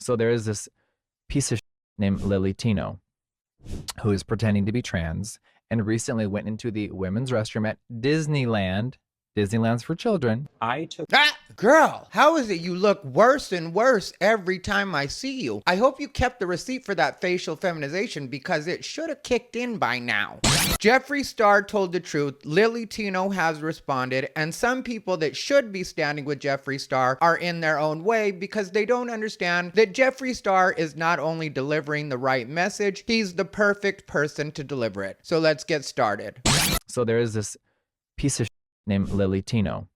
So there is this piece of shit named Lily Tino who is pretending to be trans and recently went into the women's restroom at Disneyland. Disneyland's for children. I took Girl, how is it you look worse and worse every time I see you? I hope you kept the receipt for that facial feminization because it should have kicked in by now. Jeffree Star told the truth, Lily Tino has responded, and some people that should be standing with Jeffree Star are in their own way because they don't understand that Jeffree Star is not only delivering the right message, he's the perfect person to deliver it. So let's get started. So there is this piece of shit named Lily Tino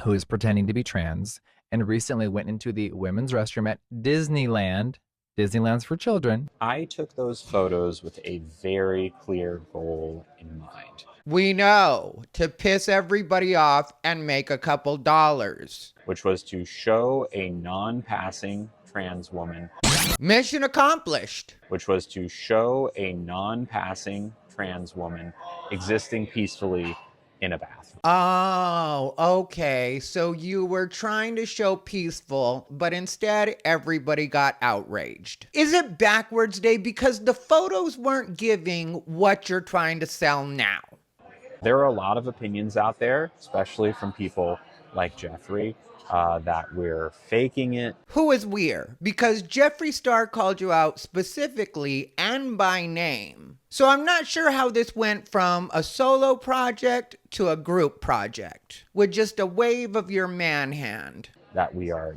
who is pretending to be trans and recently went into the women's restroom at Disneyland. Disneyland's for children. I took those photos with a very clear goal in mind, We know, to piss everybody off and make a couple dollars. which was to show a non-passing trans woman, Mission accomplished. which was to show a non-passing trans woman existing peacefully in a bathroom. Oh, okay. So you were trying to show peaceful, but instead everybody got outraged. Is it backwards day? Because the photos weren't giving what you're trying to sell now. There are a lot of opinions out there, especially from people like Jeffree, that we're faking it. Who is weird? Because Jeffree Star called you out specifically and by name. So I'm not sure how this went from a solo project to a group project with just a wave of your man hand. That we are,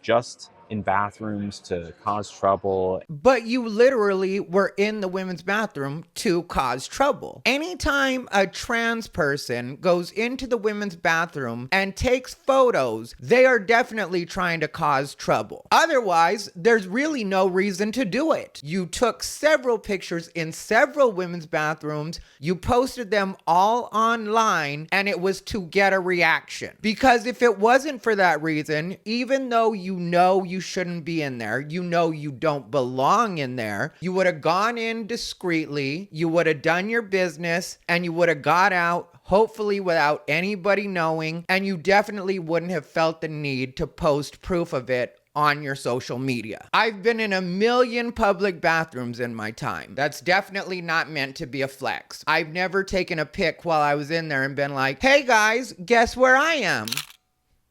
just in bathrooms to cause trouble. But you literally were in the women's bathroom to cause trouble. Anytime a trans person goes into the women's bathroom and takes photos, they are definitely trying to cause trouble. Otherwise, there's really no reason to do it. You took several pictures in several women's bathrooms, you posted them all online, and it was to get a reaction. Because if it wasn't for that reason, even though you know you shouldn't be in there, you know you don't belong in there, you would have gone in discreetly, you would have done your business, and you would have got out, hopefully without anybody knowing, and you definitely wouldn't have felt the need to post proof of it on your social media. I've been in a million public bathrooms in my time. That's definitely not meant to be a flex. I've never taken a pic while I was in there and been like, hey guys, guess where I am?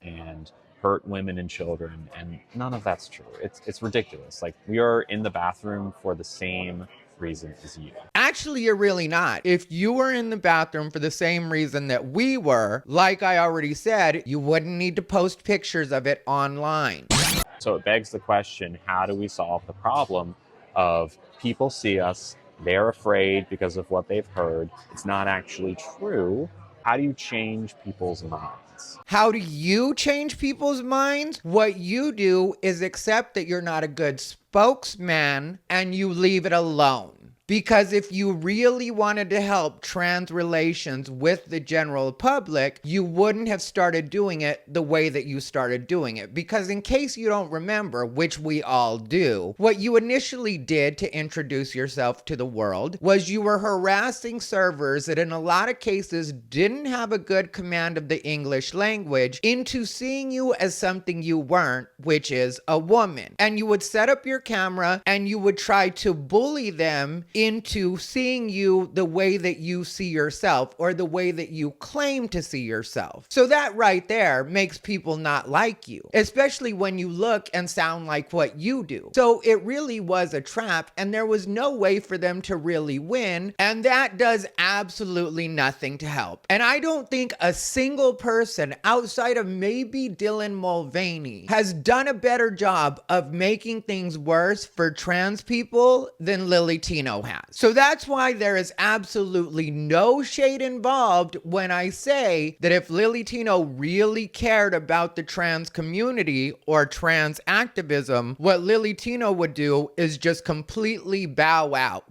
And hurt women and children, and none of that's true. It's ridiculous. Like, we are in the bathroom for the same reason as you. Actually, you're really not. If you were in the bathroom for the same reason that we were, like I already said, you wouldn't need to post pictures of it online. So it begs the question, how do we solve the problem of people see us, they're afraid because of what they've heard, it's not actually true? How do you change people's minds? How do you change people's minds? What you do is accept that you're not a good spokesman and you leave it alone. Because if you really wanted to help trans relations with the general public, you wouldn't have started doing it the way that you started doing it. Because in case you don't remember, which we all do, what you initially did to introduce yourself to the world was you were harassing servers that in a lot of cases didn't have a good command of the English language into seeing you as something you weren't, which is a woman. And you would set up your camera and you would try to bully them into seeing you the way that you see yourself or the way that you claim to see yourself. So that right there makes people not like you, especially when you look and sound like what you do. So it really was a trap and there was no way for them to really win, and that does absolutely nothing to help. And I don't think a single person outside of maybe Dylan Mulvaney has done a better job of making things worse for trans people than Lily Tino has. So that's why there is absolutely no shade involved when I say that if Lily Tino really cared about the trans community or trans activism, what Lily Tino would do is just completely bow out.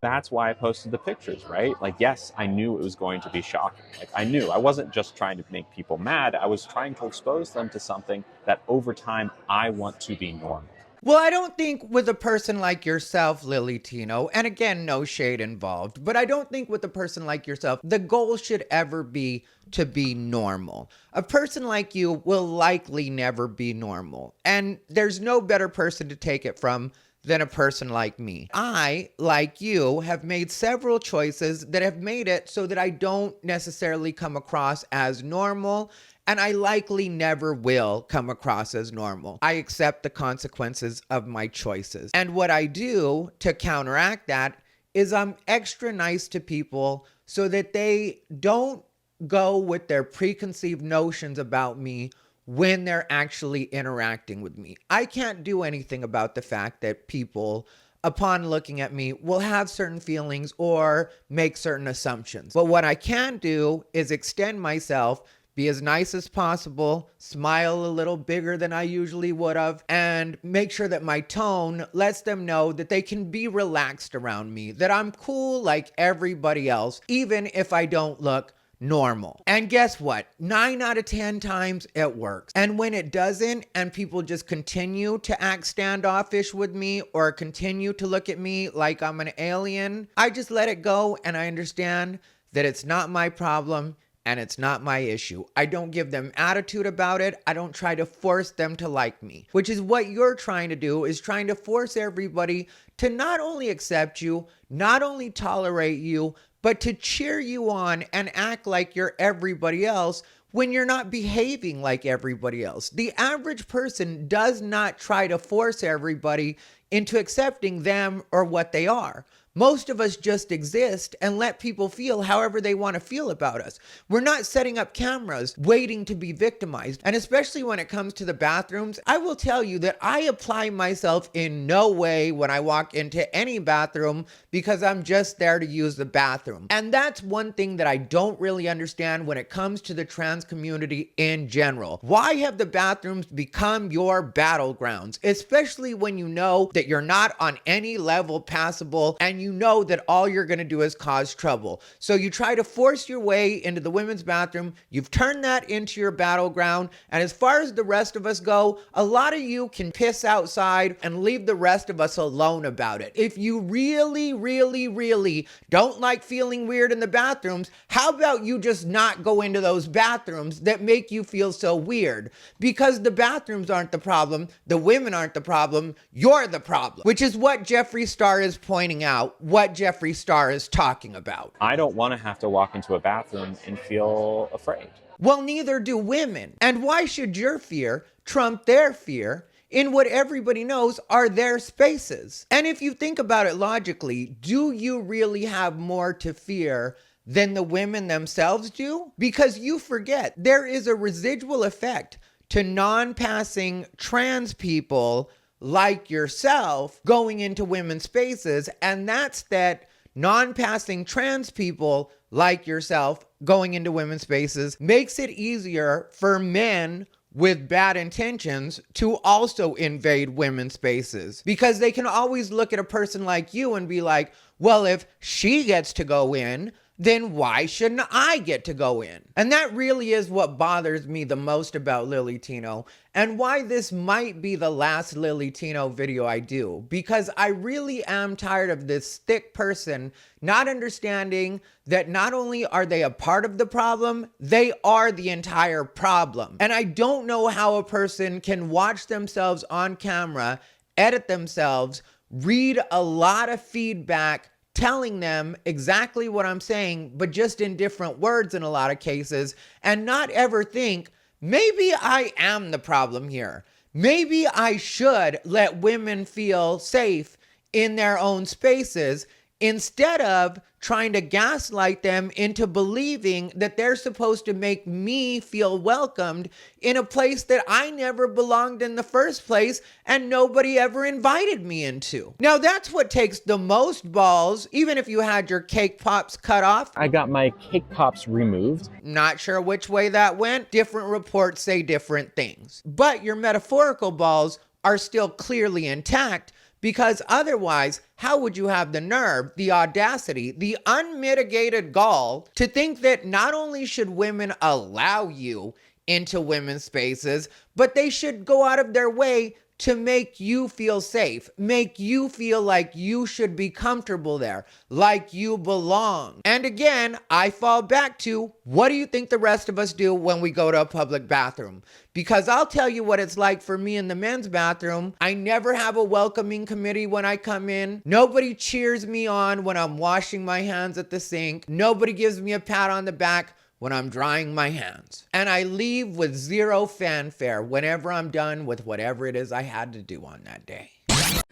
That's why I posted the pictures, right? Like, yes, I knew it was going to be shocking. Like, I knew. I wasn't just trying to make people mad. I was trying to expose them to something that over time I want to be normal. Well, I don't think with a person like yourself, Lily Tino, and again, no shade involved, but I don't think with a person like yourself, the goal should ever be to be normal. A person like you will likely never be normal. And there's no better person to take it from than a person like me. I, like you, have made several choices that have made it so that I don't necessarily come across as normal, and I likely never will come across as normal. I accept the consequences of my choices. And what I do to counteract that is I'm extra nice to people so that they don't go with their preconceived notions about me when they're actually interacting with me. I can't do anything about the fact that people, upon looking at me, will have certain feelings or make certain assumptions. But what I can do is extend myself, be as nice as possible, smile a little bigger than I usually would have, and make sure that my tone lets them know that they can be relaxed around me, that I'm cool like everybody else, even if I don't look normal. And guess what? 9 out of 10 times it works. And when it doesn't, and people just continue to act standoffish with me or continue to look at me like I'm an alien, I just let it go, and I understand that it's not my problem and it's not my issue. I don't give them attitude about it. I don't try to force them to like me, which is what you're trying to do, is trying to force everybody to not only accept you, not only tolerate you, but to cheer you on and act like you're everybody else when you're not behaving like everybody else. The average person does not try to force everybody into accepting them or what they are. Most of us just exist and let people feel however they want to feel about us. We're not setting up cameras waiting to be victimized. And especially when it comes to the bathrooms, I will tell you that I apply myself in no way when I walk into any bathroom, because I'm just there to use the bathroom. And that's one thing that I don't really understand when it comes to the trans community in general. Why have the bathrooms become your battlegrounds, especially when you know that you're not on any level passable and you know that all you're going to do is cause trouble? So you try to force your way into the women's bathroom. You've turned that into your battleground. And as far as the rest of us go, a lot of you can piss outside and leave the rest of us alone about it. If you really, really, really don't like feeling weird in the bathrooms, how about you just not go into those bathrooms that make you feel so weird? Because the bathrooms aren't the problem. The women aren't the problem. You're the problem, which is what Jeffree Star is pointing out, what Jeffree Star is talking about. I don't want to have to walk into a bathroom and feel afraid. Well, neither do women. And why should your fear trump their fear in what everybody knows are their spaces? And if you think about it logically, do you really have more to fear than the women themselves do? Because you forget there is a residual effect to non-passing trans people like yourself going into women's spaces, and that's that non-passing trans people like yourself going into women's spaces makes it easier for men with bad intentions to also invade women's spaces, because they can always look at a person like you and be like, well, if she gets to go in, then why shouldn't I get to go in? And that really is what bothers me the most about Lily Tino, and why this might be the last Lily Tino video I do, because I really am tired of this thick person not understanding that not only are they a part of the problem, they are the entire problem. And I don't know how a person can watch themselves on camera, edit themselves, read a lot of feedback telling them exactly what I'm saying, but just in different words in a lot of cases, and not ever think, maybe I am the problem here. Maybe I should let women feel safe in their own spaces, instead of trying to gaslight them into believing that they're supposed to make me feel welcomed in a place that I never belonged in the first place and nobody ever invited me into. Now, that's what takes the most balls, even if you had your cake pops cut off. I got my cake pops removed. Not sure which way that went. Different reports say different things. But your metaphorical balls are still clearly intact, because otherwise, how would you have the nerve, the audacity, the unmitigated gall to think that not only should women allow you into women's spaces, but they should go out of their way to make you feel safe, make you feel like you should be comfortable there, like you belong. And again, I fall back to, what do you think the rest of us do when we go to a public bathroom? Because I'll tell you what it's like for me in the men's bathroom. I never have a welcoming committee when I come in. Nobody cheers me on when I'm washing my hands at the sink. Nobody gives me a pat on the back when I'm drying my hands. And I leave with zero fanfare whenever I'm done with whatever it is I had to do on that day.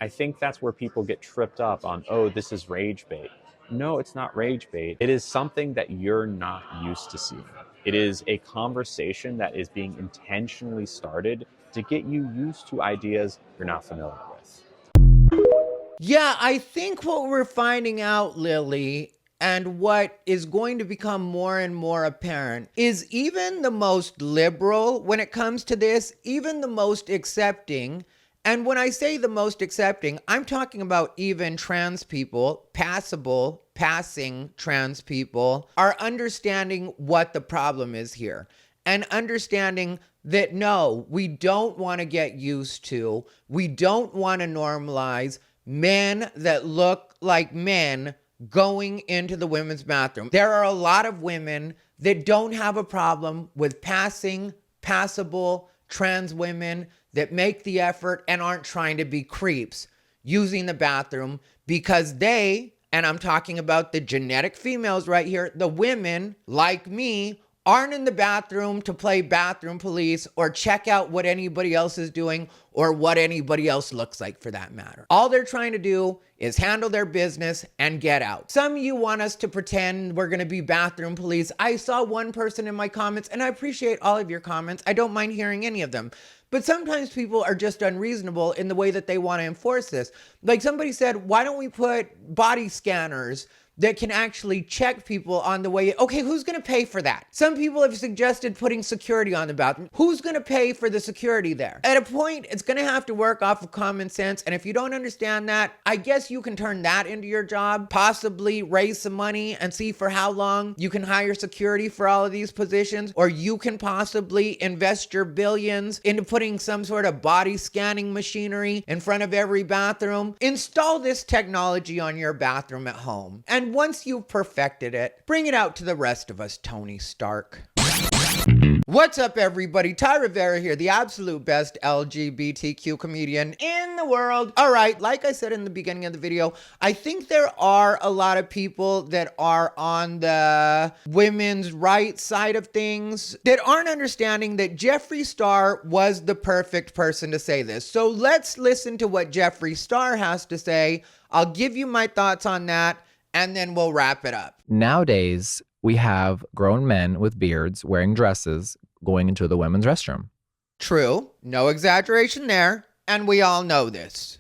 I think that's where people get tripped up on, oh, this is rage bait. No, it's not rage bait. It is something that you're not used to seeing. It is a conversation that is being intentionally started to get you used to ideas you're not familiar with. Yeah, I think what we're finding out, Lily, and what is going to become more and more apparent is even the most liberal when it comes to this, even the most accepting. And when I say the most accepting, I'm talking about even trans people, passing trans people, are understanding what the problem is here and understanding that no, we don't want to get used to, we don't want to normalize men that look like men going into the women's bathroom. There are a lot of women that don't have a problem with passable trans women that make the effort and aren't trying to be creeps using the bathroom because they, and I'm talking about the genetic females right here, the women like me, aren't in the bathroom to play bathroom police or check out what anybody else is doing or what anybody else looks like for that matter. All they're trying to do is handle their business and get out. Some of you want us to pretend we're gonna be bathroom police. I saw one person in my comments, and I appreciate all of your comments. I don't mind hearing any of them. But sometimes people are just unreasonable in the way that they want to enforce this. Like somebody said, why don't we put body scanners that can actually check people on the way? Okay, who's going to pay for that? Some people have suggested putting security on the bathroom. Who's going to pay for the security there? At a point, it's going to have to work off of common sense. And if you don't understand that, I guess you can turn that into your job, possibly raise some money and see for how long you can hire security for all of these positions. Or you can possibly invest your billions into putting some sort of body scanning machinery in front of every bathroom. Install this technology on your bathroom at home. And once you've perfected it, bring it out to the rest of us, Tony Stark. What's up, everybody? Ty Rivera here, the absolute best LGBTQ comedian in the world. All right, like I said in the beginning of the video, I think there are a lot of people that are on the women's rights side of things that aren't understanding that Jeffree Star was the perfect person to say this. So let's listen to what Jeffree Star has to say. I'll give you my thoughts on that, and then we'll wrap it up. Nowadays, we have grown men with beards wearing dresses going into the women's restroom. True. No exaggeration there. And we all know this.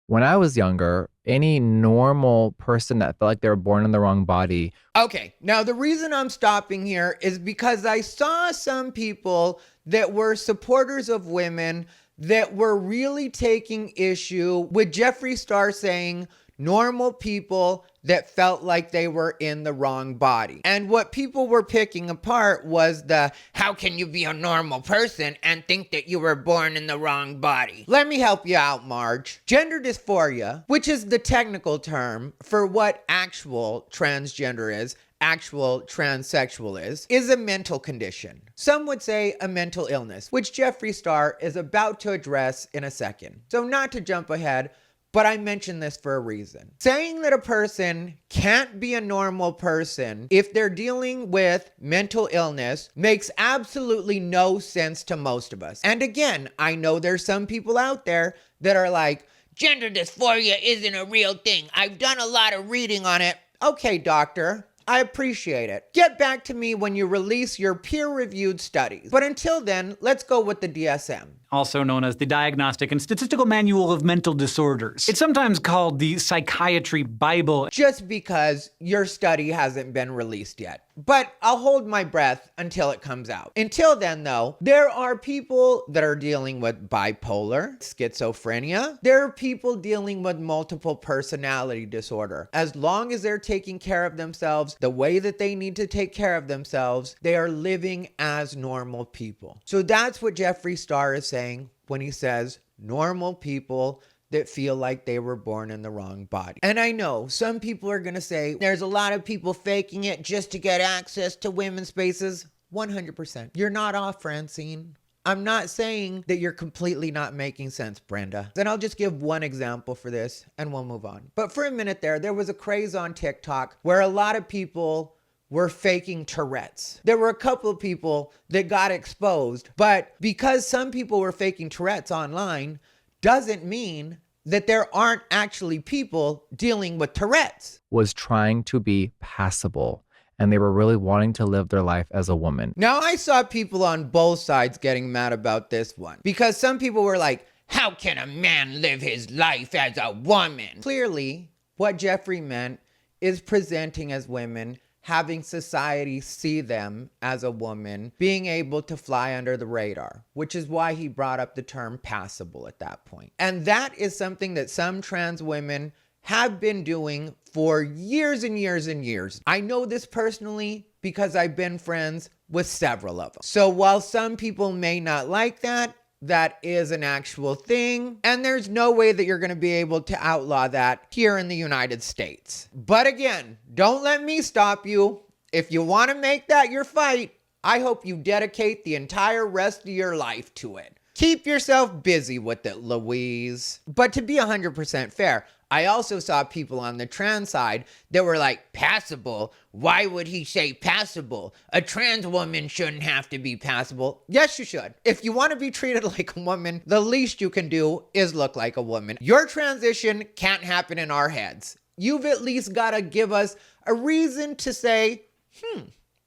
When I was younger, any normal person that felt like they were born in the wrong body. Okay, now the reason I'm stopping here is because I saw some people that were supporters of women that were really taking issue with Jeffree Star saying normal people that felt like they were in the wrong body. And what people were picking apart was the, how can you be a normal person and think that you were born in the wrong body? Let me help you out, Marge. Gender dysphoria, which is the technical term for what actual transgender is, actual transsexual is a mental condition. Some would say a mental illness, which Jeffree Star is about to address in a second. So not to jump ahead, but I mention this for a reason. Saying that a person can't be a normal person if they're dealing with mental illness makes absolutely no sense to most of us. And again, I know there's some people out there that are like, gender dysphoria isn't a real thing. I've done a lot of reading on it. Okay, doctor, I appreciate it. Get back to me when you release your peer-reviewed studies. But until then, let's go with the DSM. Also known as the Diagnostic and Statistical Manual of Mental Disorders. It's sometimes called the Psychiatry Bible. Just because your study hasn't been released yet. But I'll hold my breath until it comes out. Until then, though, there are people that are dealing with bipolar, schizophrenia. There are people dealing with multiple personality disorder. As long as they're taking care of themselves the way that they need to take care of themselves, they are living as normal people. So that's what Jeffree Star is saying when he says normal people that feel like they were born in the wrong body. And I know some people are going to say there's a lot of people faking it just to get access to women's spaces. 100%. You're not off, Francine. I'm not saying that you're completely not making sense, Brenda. Then I'll just give one example for this and we'll move on. But for a minute there was a craze on TikTok where a lot of people were faking Tourette's. There were a couple of people that got exposed, but because some people were faking Tourette's online doesn't mean that there aren't actually people dealing with Tourette's. Was trying to be passable, and they were really wanting to live their life as a woman. Now, I saw people on both sides getting mad about this one because some people were like, how can a man live his life as a woman? Clearly, what Jeffree meant is presenting as women, having society see them as a woman, being able to fly under the radar, which is why he brought up the term passable at that point. And that is something that some trans women have been doing for years and years and years. I know this personally because I've been friends with several of them. So while some people may not like that, that is an actual thing. And there's no way that you're going to be able to outlaw that here in the United States. But again, don't let me stop you. If you want to make that your fight, I hope you dedicate the entire rest of your life to it. Keep yourself busy with it, Louise. But to be 100% fair, I also saw people on the trans side that were like, passable? Why would he say passable? A trans woman shouldn't have to be passable. Yes, you should. If you want to be treated like a woman, the least you can do is look like a woman. Your transition can't happen in our heads. You've at least got to give us a reason to say,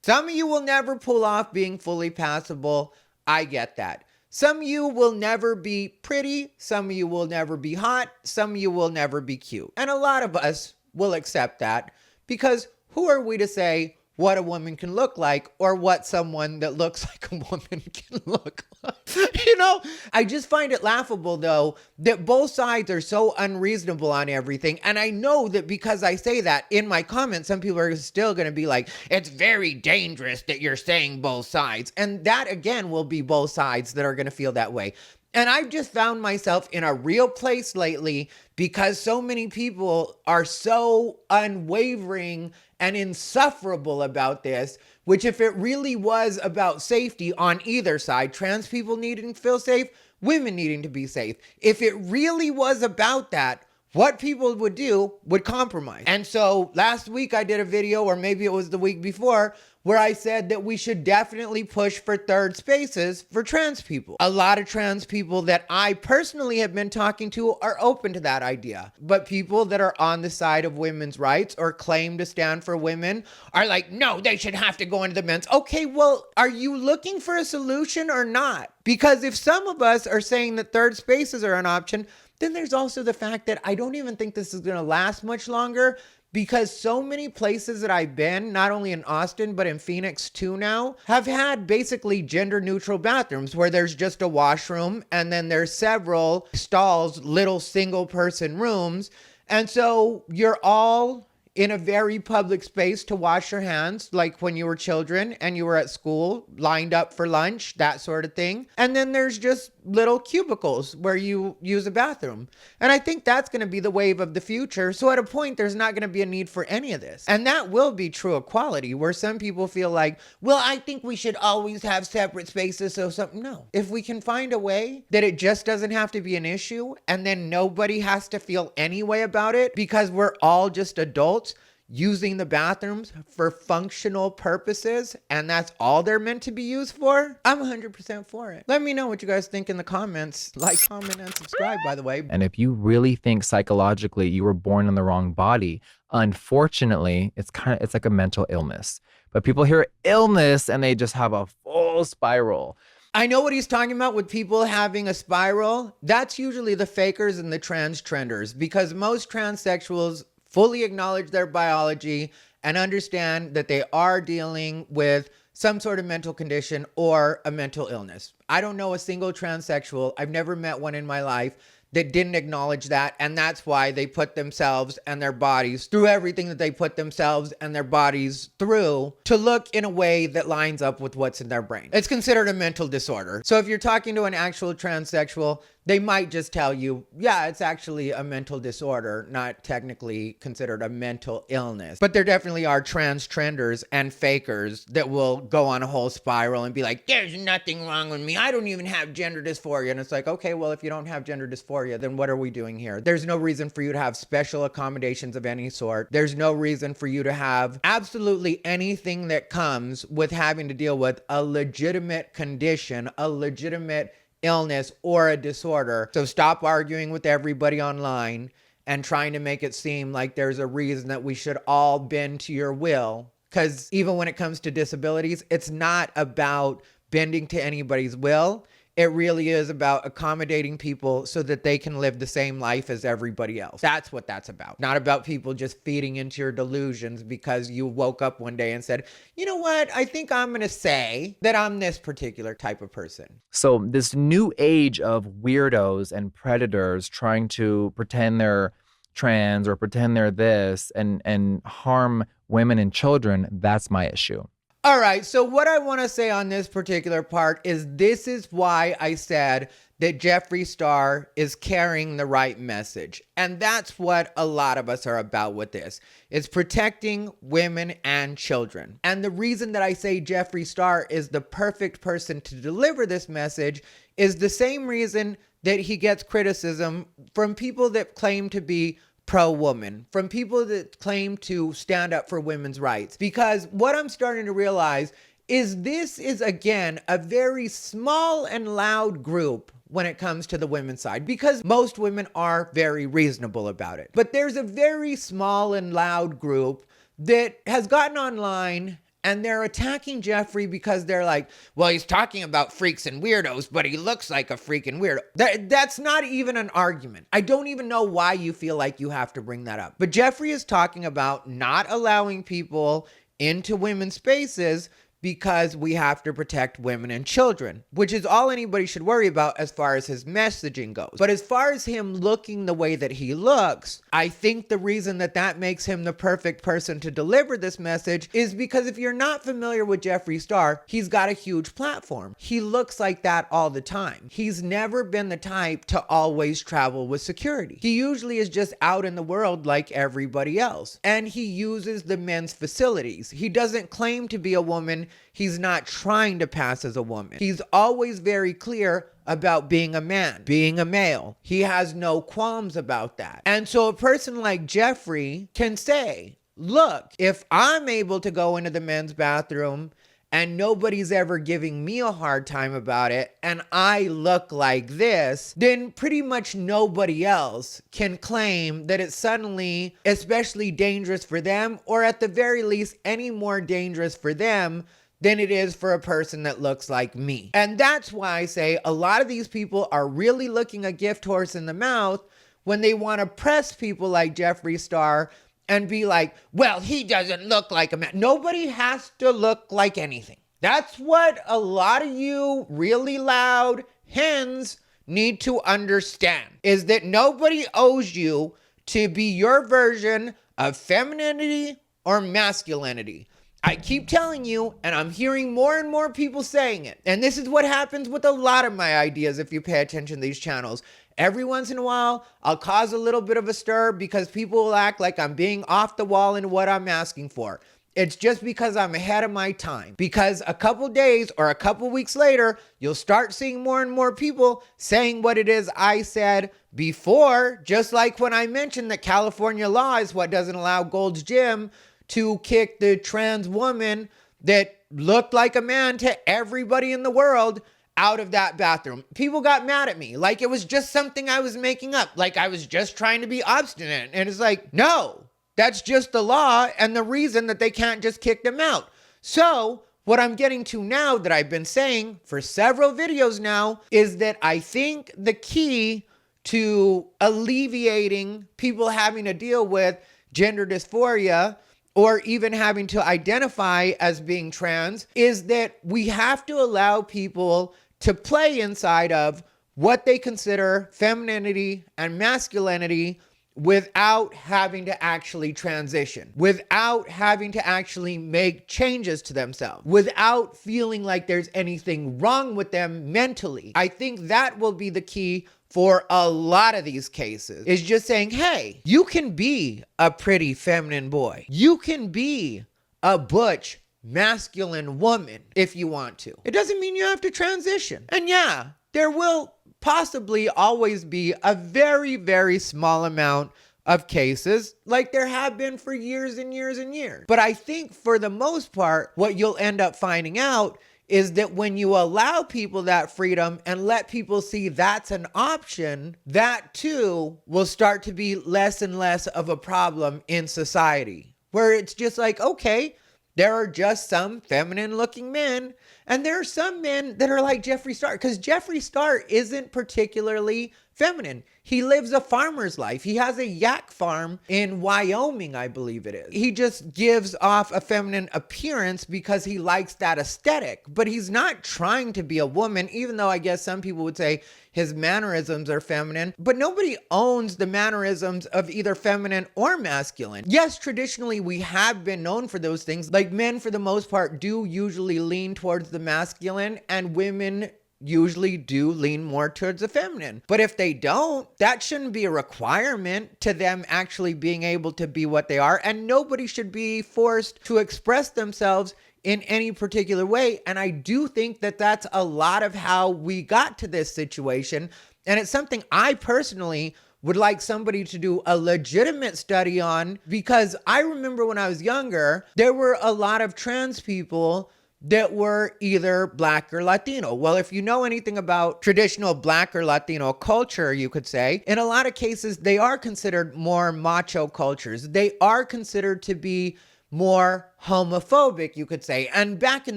some of you will never pull off being fully passable. I get that. Some of you will never be pretty. Some of you will never be hot. Some of you will never be cute. And a lot of us will accept that because who are we to say what a woman can look like or what someone that looks like a woman can look like? You know, I just find it laughable though that both sides are so unreasonable on everything. And I know that because I say that in my comments, some people are still going to be like, it's very dangerous that you're saying both sides. And that again will be both sides that are going to feel that way. And I've just found myself in a real place lately because so many people are so unwavering and insufferable about this, which if it really was about safety on either side, trans people needing to feel safe, women needing to be safe. If it really was about that, what people would do would compromise. And so last week I did a video, or maybe it was the week before, where I said that we should definitely push for third spaces for trans people. A lot of trans people that I personally have been talking to are open to that idea. But people that are on the side of women's rights or claim to stand for women are like, no, they should have to go into the men's. Okay, well, are you looking for a solution or not? Because if some of us are saying that third spaces are an option, then there's also the fact that I don't even think this is going to last much longer because so many places that I've been, not only in Austin, but in Phoenix too now, have had basically gender neutral bathrooms where there's just a washroom and then there's several stalls, little single person rooms. And so you're all in a very public space to wash your hands, like when you were children and you were at school, lined up for lunch, that sort of thing. And then there's just little cubicles where you use a bathroom. And I think that's going to be the wave of the future. So at a point, there's not going to be a need for any of this. And that will be true equality, where some people feel like, well, I think we should always have separate spaces. So something, no. If we can find a way that it just doesn't have to be an issue and then nobody has to feel any way about it because we're all just adults using the bathrooms for functional purposes and that's all they're meant to be used for, I'm 100% for it. Let me know what you guys think in the comments. Like, comment, and subscribe, by the way. And if you really think psychologically you were born in the wrong body, unfortunately, it's like a mental illness. But people hear illness and they just have a full spiral. I know what he's talking about with people having a spiral. That's usually the fakers and the trans trenders, because most transsexuals fully acknowledge their biology and understand that they are dealing with some sort of mental condition or a mental illness. I don't know a single transsexual, I've never met one in my life, that didn't acknowledge that, and that's why they put themselves and their bodies through everything that they put themselves and their bodies through to look in a way that lines up with what's in their brain. It's considered a mental disorder. So if you're talking to an actual transsexual, They might just tell you, yeah, it's actually a mental disorder, not technically considered a mental illness. But there definitely are trans trenders and fakers that will go on a whole spiral and be like, there's nothing wrong with me. I don't even have gender dysphoria. And it's like, okay, well, if you don't have gender dysphoria, then what are we doing here? There's no reason for you to have special accommodations of any sort. There's no reason for you to have absolutely anything that comes with having to deal with a legitimate condition, a legitimate illness or a disorder. So stop arguing with everybody online and trying to make it seem like there's a reason that we should all bend to your will. Because even when it comes to disabilities, it's not about bending to anybody's will. It really is about accommodating people so that they can live the same life as everybody else. That's what that's about. Not about people just feeding into your delusions because you woke up one day and said, you know what? I think I'm going to say that I'm this particular type of person. So this new age of weirdos and predators trying to pretend they're trans or pretend they're this and harm women and children, that's my issue. All right, so what I want to say on this particular part is this is why I said that Jeffree Star is carrying the right message. And that's what a lot of us are about with this. It's protecting women and children. And the reason that I say Jeffree Star is the perfect person to deliver this message is the same reason that he gets criticism from people that claim to be pro-woman, from people that claim to stand up for women's rights. Because what I'm starting to realize is this is, again, a very small and loud group when it comes to the women's side, because most women are very reasonable about it. But there's a very small and loud group that has gotten online and they're attacking Jeffree because they're like, well, he's talking about freaks and weirdos, but he looks like a freaking weirdo. That's not even an argument. I don't even know why you feel like you have to bring that up. But Jeffree is talking about not allowing people into women's spaces because we have to protect women and children, which is all anybody should worry about as far as his messaging goes. But as far as him looking the way that he looks, I think the reason that that makes him the perfect person to deliver this message is because if you're not familiar with Jeffree Star, he's got a huge platform. He looks like that all the time. He's never been the type to always travel with security. He usually is just out in the world like everybody else. And he uses the men's facilities. He doesn't claim to be a woman. He's not trying to pass as a woman. He's always very clear about being a man, being a male. He has no qualms about that. And so a person like Jeffree can say, look, if I'm able to go into the men's bathroom and nobody's ever giving me a hard time about it, and I look like this, then pretty much nobody else can claim that it's suddenly especially dangerous for them, or at the very least, any more dangerous for them than it is for a person that looks like me. And that's why I say a lot of these people are really looking a gift horse in the mouth when they want to press people like Jeffree Star and be like, well, he doesn't look like a man. Nobody has to look like anything. That's what a lot of you really loud hens need to understand, is that nobody owes you to be your version of femininity or masculinity. I keep telling you, and I'm hearing more and more people saying it. And this is what happens with a lot of my ideas if you pay attention to these channels. Every once in a while, I'll cause a little bit of a stir because people will act like I'm being off the wall in what I'm asking for. It's just because I'm ahead of my time. Because a couple days or a couple weeks later, you'll start seeing more and more people saying what it is I said before. Just like when I mentioned that California law is what doesn't allow Gold's Gym to kick the trans woman that looked like a man to everybody in the world out of that bathroom. People got mad at me like it was just something I was making up, like I was just trying to be obstinate. And it's like, no, that's just the law and the reason that they can't just kick them out. So what I'm getting to now, that I've been saying for several videos now, is that I think the key to alleviating people having to deal with gender dysphoria or even having to identify as being trans is that we have to allow people to play inside of what they consider femininity and masculinity without having to actually transition, without having to actually make changes to themselves, without feeling like there's anything wrong with them mentally. I think that will be the key for a lot of these cases, is just saying, hey, you can be a pretty feminine boy. You can be a butch masculine woman if you want to. It doesn't mean you have to transition. And yeah, there will possibly always be a very, very small amount of cases, like there have been for years and years and years. But I think for the most part, what you'll end up finding out is that when you allow people that freedom and let people see that's an option, that too will start to be less and less of a problem in society, where it's just like, okay, there are just some feminine looking men, and there are some men that are like Jeffree Star, because Jeffree Star isn't particularly feminine. He lives a farmer's life. He has a yak farm in Wyoming, I believe it is. He just gives off a feminine appearance because he likes that aesthetic, but he's not trying to be a woman, even though I guess some people would say his mannerisms are feminine, but nobody owns the mannerisms of either feminine or masculine. Yes, traditionally we have been known for those things. Like men, for the most part, do usually lean towards the masculine, and women usually do lean more towards the feminine. But if they don't, that shouldn't be a requirement to them actually being able to be what they are. And nobody should be forced to express themselves in any particular way. And I do think that that's a lot of how we got to this situation. And it's something I personally would like somebody to do a legitimate study on, because I remember when I was younger, there were a lot of trans people that were either Black or Latino. Well, if you know anything about traditional Black or Latino culture, you could say, in a lot of cases, they are considered more macho cultures. They are considered to be more homophobic, you could say. And back in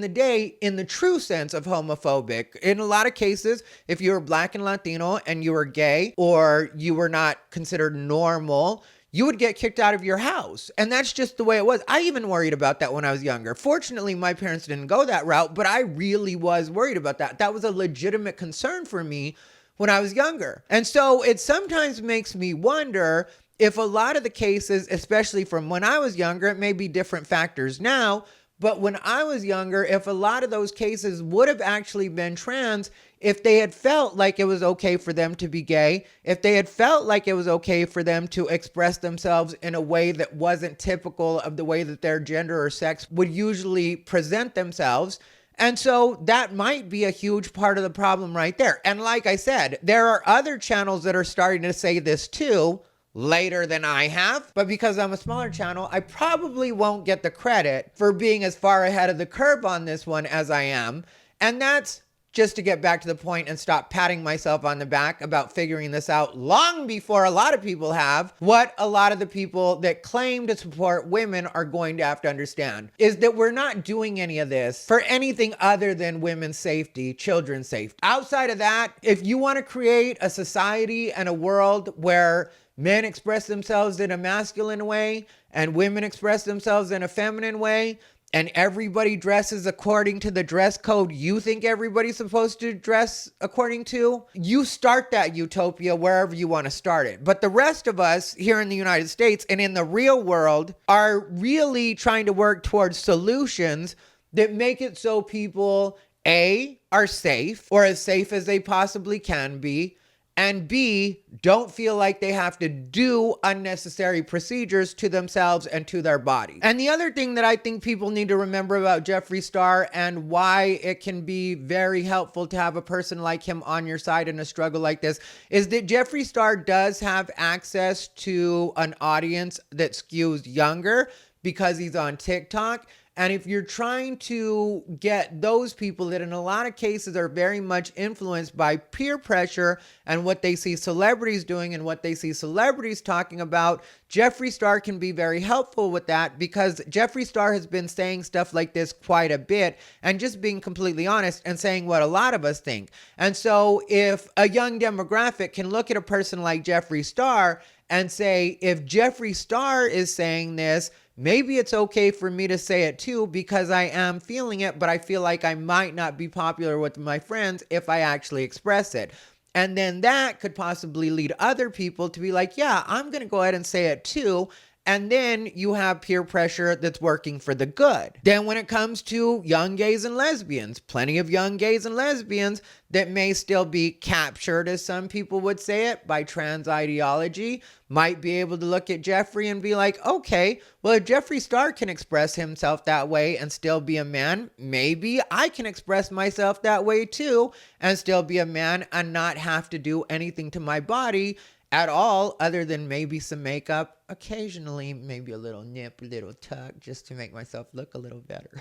the day, in the true sense of homophobic, in a lot of cases, if you were Black and Latino and you were gay, or you were not considered normal, you would get kicked out of your house. And that's just the way it was. I even worried about that when I was younger. Fortunately, my parents didn't go that route, but I really was worried about that. That was a legitimate concern for me when I was younger. And so it sometimes makes me wonder if a lot of the cases, especially from when I was younger, it may be different factors now, but when I was younger, if a lot of those cases would have actually been trans, if they had felt like it was okay for them to be gay, if they had felt like it was okay for them to express themselves in a way that wasn't typical of the way that their gender or sex would usually present themselves. And so that might be a huge part of the problem right there. And like I said, there are other channels that are starting to say this too, later than I have, but because I'm a smaller channel, I probably won't get the credit for being as far ahead of the curve on this one as I am. And that's just to get back to the point and stop patting myself on the back about figuring this out long before a lot of people have. What a lot of the people that claim to support women are going to have to understand is that we're not doing any of this for anything other than women's safety, children's safety. Outside of that, if you want to create a society and a world where men express themselves in a masculine way and women express themselves in a feminine way, and everybody dresses according to the dress code you think everybody's supposed to dress according to, you start that utopia wherever you want to start it. But the rest of us here in the United States and in the real world are really trying to work towards solutions that make it so people, A, are safe, or as safe as they possibly can be, and B, don't feel like they have to do unnecessary procedures to themselves and to their body. And the other thing that I think people need to remember about Jeffree Star and why it can be very helpful to have a person like him on your side in a struggle like this is that Jeffree Star does have access to an audience that skews younger because he's on TikTok. And if you're trying to get those people that in a lot of cases are very much influenced by peer pressure and what they see celebrities doing and what they see celebrities talking about, Jeffree Star can be very helpful with that, because Jeffree Star has been saying stuff like this quite a bit and just being completely honest and saying what a lot of us think. And so if a young demographic can look at a person like Jeffree Star and say, if Jeffree Star is saying this, maybe it's okay for me to say it too, because I am feeling it, but I feel like I might not be popular with my friends if I actually express it. And then that could possibly lead other people to be like, yeah, I'm going to go ahead and say it too. And then you have peer pressure that's working for the good. Then when it comes to young gays and lesbians, plenty of young gays and lesbians that may still be captured, as some people would say it, by trans ideology, might be able to look at Jeffree and be like, okay, well, if Jeffree Star can express himself that way and still be a man, maybe I can express myself that way too and still be a man and not have to do anything to my body at all, other than maybe some makeup, occasionally maybe a little nip, a little tuck, just to make myself look a little better.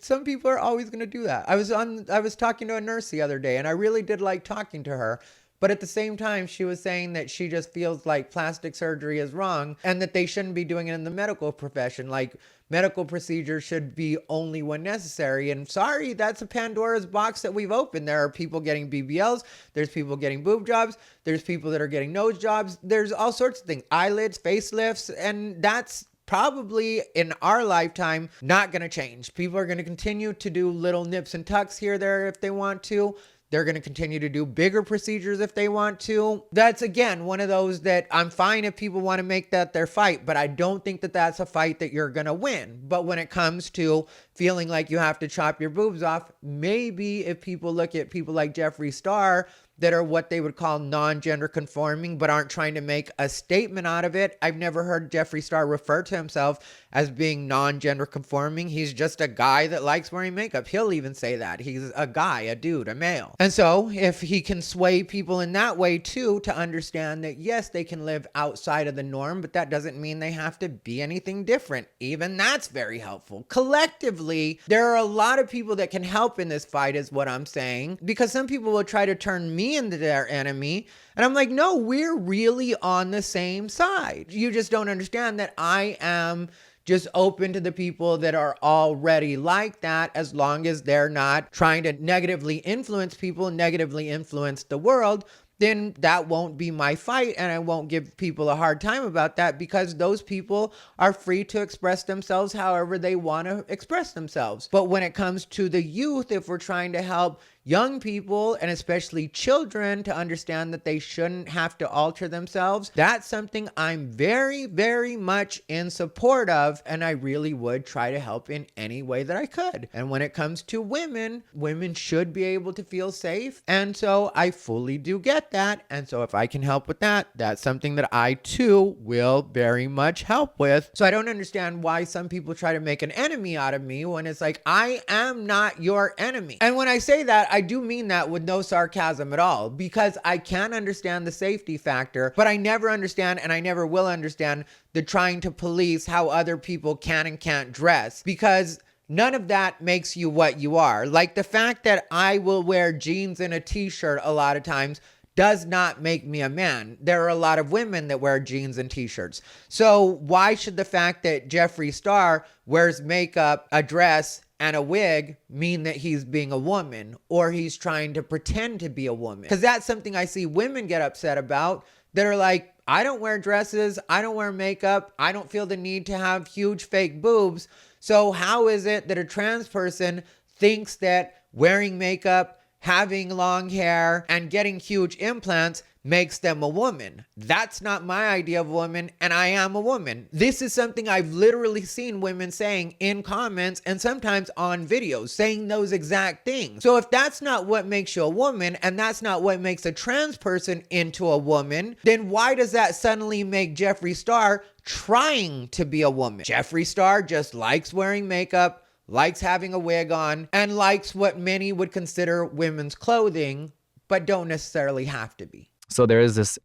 Some people are always going to do that. I was talking to a nurse the other day, and I really did like talking to her. But at the same time, she was saying that she just feels like plastic surgery is wrong and that they shouldn't be doing it in the medical profession. Like, medical procedures should be only when necessary. And sorry, that's a Pandora's box that we've opened. There are people getting BBLs. There's people getting boob jobs. There's people that are getting nose jobs. There's all sorts of things. Eyelids, facelifts. And that's probably in our lifetime not going to change. People are going to continue to do little nips and tucks here, there if they want to. They're going to continue to do bigger procedures if they want to. That's, again, one of those that I'm fine if people want to make that their fight, but I don't think that that's a fight that you're going to win. But when it comes to feeling like you have to chop your boobs off, maybe if people look at people like Jeffree Star that are what they would call non-gender conforming, but aren't trying to make a statement out of it. I've never heard Jeffree Star refer to himself as being non-gender conforming. He's just a guy that likes wearing makeup. He'll even say that. He's a guy, a dude, a male. And so if he can sway people in that way too, to understand that yes, they can live outside of the norm, but that doesn't mean they have to be anything different. Even that's very helpful. Collectively, there are a lot of people that can help in this fight is what I'm saying, because some people will try to turn me into their enemy. And I'm like, no, we're really on the same side. You just don't understand that I am just open to the people that are already like that, as long as they're not trying to negatively influence people, negatively influence the world. Then that won't be my fight, and I won't give people a hard time about that, because those people are free to express themselves however they want to express themselves. But when it comes to the youth, if we're trying to help young people, and especially children, to understand that they shouldn't have to alter themselves, that's something I'm very, very much in support of, and I really would try to help in any way that I could. And when it comes to women, women should be able to feel safe, and so I fully do get that. And so if I can help with that, that's something that I too will very much help with. So I don't understand why some people try to make an enemy out of me, when it's like, I am not your enemy. And when I say that, I do mean that with no sarcasm at all, because I can understand the safety factor, but I never understand, and I never will understand, the trying to police how other people can and can't dress, because none of that makes you what you are. Like the fact that I will wear jeans and a t-shirt a lot of times does not make me a man. There are a lot of women that wear jeans and t-shirts. So why should the fact that Jeffree Star wears makeup, a dress, and a wig mean that he's being a woman, or he's trying to pretend to be a woman? Because that's something I see women get upset about, that are like, I don't wear dresses, I don't wear makeup, I don't feel the need to have huge fake boobs. So how is it that a trans person thinks that wearing makeup, having long hair, and getting huge implants makes them a woman? That's not my idea of a woman, and I am a woman. This is something I've literally seen women saying in comments, and sometimes on videos, saying those exact things. So if that's not what makes you a woman, and that's not what makes a trans person into a woman, then why does that suddenly make Jeffree Star trying to be a woman? Jeffree Star just likes wearing makeup, likes having a wig on, and likes what many would consider women's clothing, but don't necessarily have to be. So there is this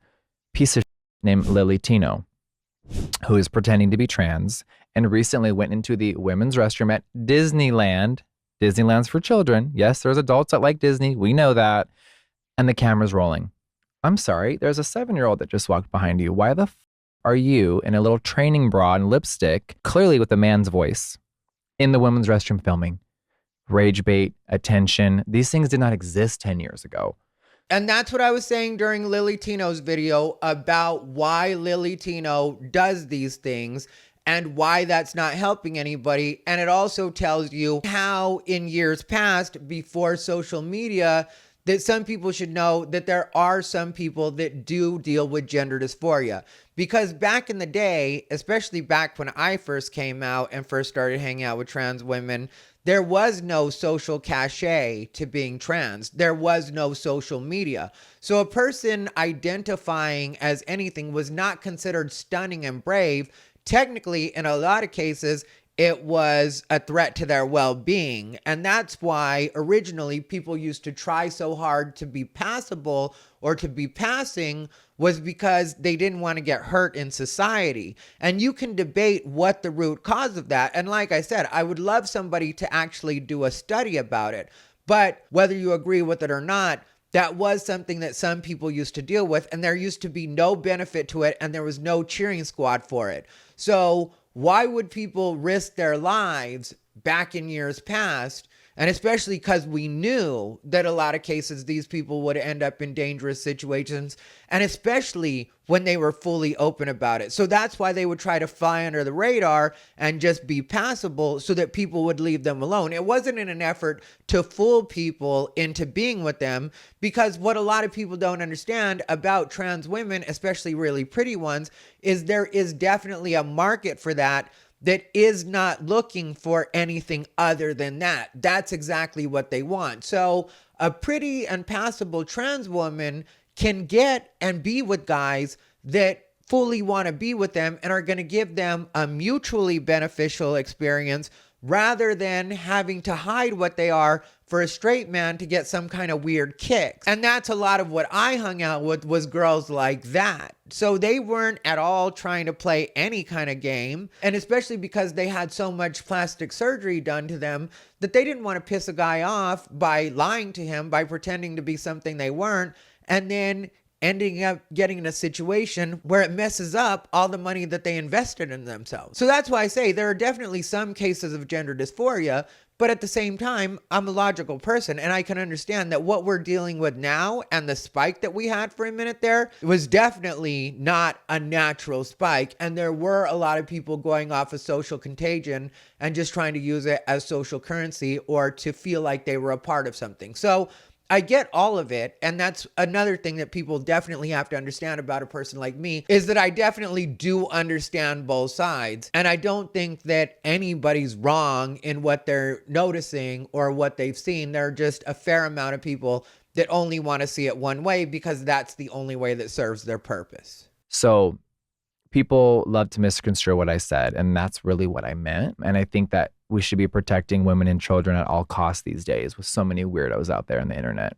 piece of named Tino, who is pretending to be trans, and recently went into the women's restroom at Disneyland. Disneyland's for children. Yes, there's adults that like Disney. We know that. And the camera's rolling. I'm sorry, there's a 7-year-old that just walked behind you. Why the are you in a little training bra and lipstick, clearly with a man's voice, in the women's restroom filming? Rage bait, attention. These things did not exist 10 years ago. And that's what I was saying during Lily Tino's video about why Lily Tino does these things and why that's not helping anybody. And it also tells you how in years past, before social media, that some people should know that there are some people that do deal with gender dysphoria. Because back in the day, especially back when I first came out and first started hanging out with trans women, there was no social cachet to being trans. There was no social media. So a person identifying as anything was not considered stunning and brave. Technically, in a lot of cases, it was a threat to their well-being. And that's why originally people used to try so hard to be passable or to be passing, was because they didn't want to get hurt in society. And you can debate what the root cause of that. And like I said, I would love somebody to actually do a study about it. But whether you agree with it or not, that was something that some people used to deal with, and there used to be no benefit to it, and there was no cheering squad for it. So why would people risk their lives back in years past? And especially because we knew that a lot of cases these people would end up in dangerous situations, and especially when they were fully open about it. So that's why they would try to fly under the radar and just be passable so that people would leave them alone. It wasn't in an effort to fool people into being with them, because what a lot of people don't understand about trans women, especially really pretty ones, is there is definitely a market for that is not looking for anything other than that. That's exactly what they want. So a pretty and passable trans woman can get and be with guys that fully want to be with them and are going to give them a mutually beneficial experience, rather than having to hide what they are for a straight man to get some kind of weird kicks. And that's a lot of what I hung out with, was girls like that. So they weren't at all trying to play any kind of game. And especially because they had so much plastic surgery done to them that they didn't want to piss a guy off by lying to him, by pretending to be something they weren't, and then ending up getting in a situation where it messes up all the money that they invested in themselves. So that's why I say there are definitely some cases of gender dysphoria, but at the same time, I'm a logical person, and I can understand that what we're dealing with now and the spike that we had for a minute there was definitely not a natural spike. And there were a lot of people going off of social contagion and just trying to use it as social currency or to feel like they were a part of something. So I get all of it. And that's another thing that people definitely have to understand about a person like me, is that I definitely do understand both sides. And I don't think that anybody's wrong in what they're noticing or what they've seen. There are just a fair amount of people that only want to see it one way because that's the only way that serves their purpose. So people love to misconstrue what I said, and that's really what I meant. And I think that we should be protecting women and children at all costs these days, with so many weirdos out there on the internet.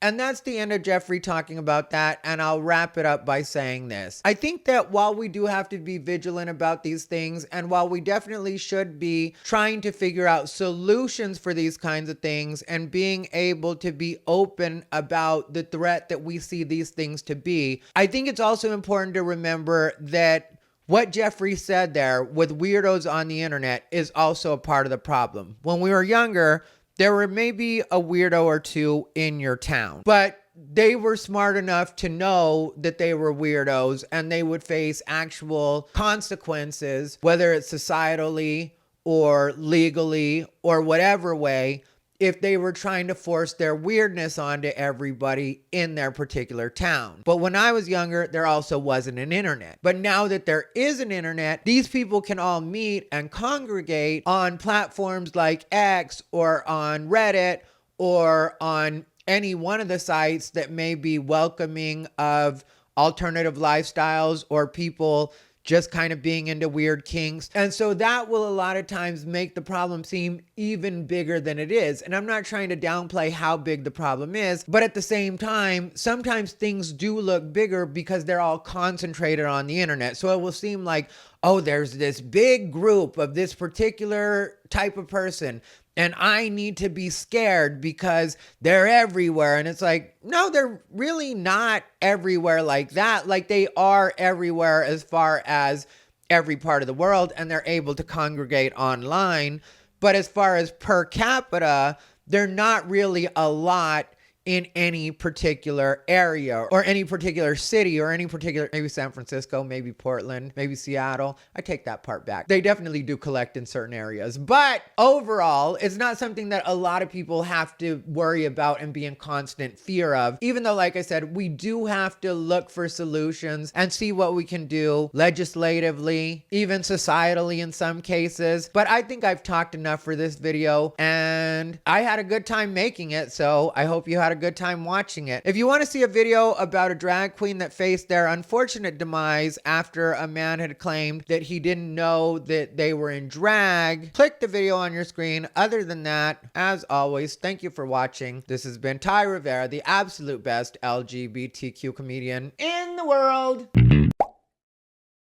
And that's the end of Jeffree talking about that. And I'll wrap it up by saying this. I think that while we do have to be vigilant about these things, and while we definitely should be trying to figure out solutions for these kinds of things and being able to be open about the threat that we see these things to be, I think it's also important to remember that what Jeffree said there with weirdos on the internet is also a part of the problem. When we were younger, there were maybe a weirdo or two in your town, but they were smart enough to know that they were weirdos and they would face actual consequences, whether it's societally or legally or whatever way, if they were trying to force their weirdness onto everybody in their particular town. But when I was younger, there also wasn't an internet. But now that there is an internet, these people can all meet and congregate on platforms like X or on Reddit or on any one of the sites that may be welcoming of alternative lifestyles or people just kind of being into weird kinks. And so that will a lot of times make the problem seem even bigger than it is. And I'm not trying to downplay how big the problem is, but at the same time, sometimes things do look bigger because they're all concentrated on the internet. So it will seem like, oh, there's this big group of this particular type of person, and I need to be scared because they're everywhere. And it's like, no, they're really not everywhere like that. Like, they are everywhere as far as every part of the world, and they're able to congregate online. But as far as per capita, they're not really a lot in any particular area or any particular city or any particular, maybe San Francisco, maybe Portland, maybe Seattle. I take that part back. They definitely do collect in certain areas, but overall, it's not something that a lot of people have to worry about and be in constant fear of, even though, like I said, we do have to look for solutions and see what we can do legislatively, even societally in some cases. But I think I've talked enough for this video, and I had a good time making it, so I hope you had a good time watching it. If you want to see a video about a drag queen that faced their unfortunate demise after a man had claimed that he didn't know that they were in drag, click the video on your screen. Other than that, as always, thank you for watching. This has been Ty Rivera, the absolute best LGBTQ comedian in the world.